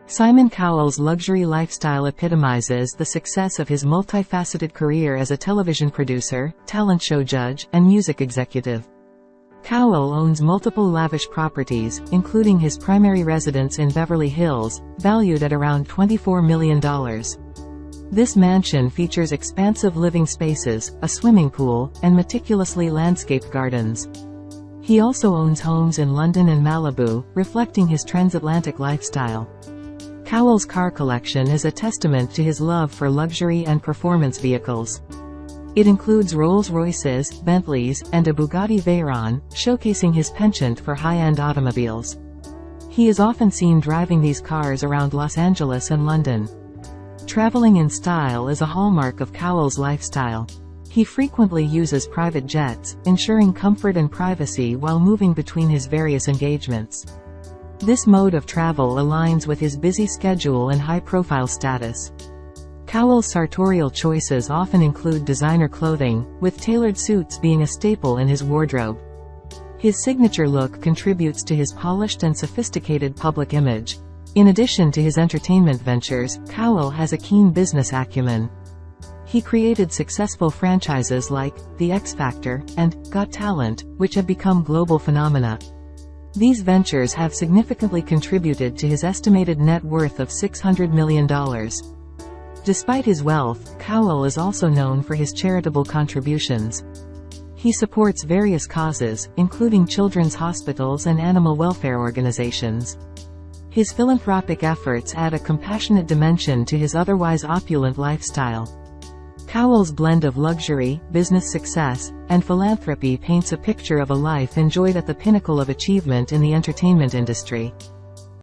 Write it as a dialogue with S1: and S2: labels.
S1: Simon Cowell's luxury lifestyle epitomizes the success of his multifaceted career as a television producer, talent show judge, and music executive. Cowell owns multiple lavish properties, including his primary residence in Beverly Hills, valued at around $24 million. This mansion features expansive living spaces, a swimming pool, and meticulously landscaped gardens. He also owns homes in London and Malibu, reflecting his transatlantic lifestyle. Cowell's car collection is a testament to his love for luxury and performance vehicles. It includes Rolls-Royces, Bentleys, and a Bugatti Veyron, showcasing his penchant for high-end automobiles. He is often seen driving these cars around Los Angeles and London. Traveling in style is a hallmark of Cowell's lifestyle. He frequently uses private jets, ensuring comfort and privacy while moving between his various engagements. This mode of travel aligns with his busy schedule and high-profile status. Cowell's sartorial choices often include designer clothing, with tailored suits being a staple in his wardrobe. His signature look contributes to his polished and sophisticated public image. In addition to his entertainment ventures, Cowell has a keen business acumen. He created successful franchises like The X Factor and Got Talent, which have become global phenomena. These ventures have significantly contributed to his estimated net worth of $600 million. Despite his wealth, Cowell is also known for his charitable contributions. He supports various causes, including children's hospitals and animal welfare organizations. His philanthropic efforts add a compassionate dimension to his otherwise opulent lifestyle. Cowell's blend of luxury, business success, and philanthropy paints a picture of a life enjoyed at the pinnacle of achievement in the entertainment industry.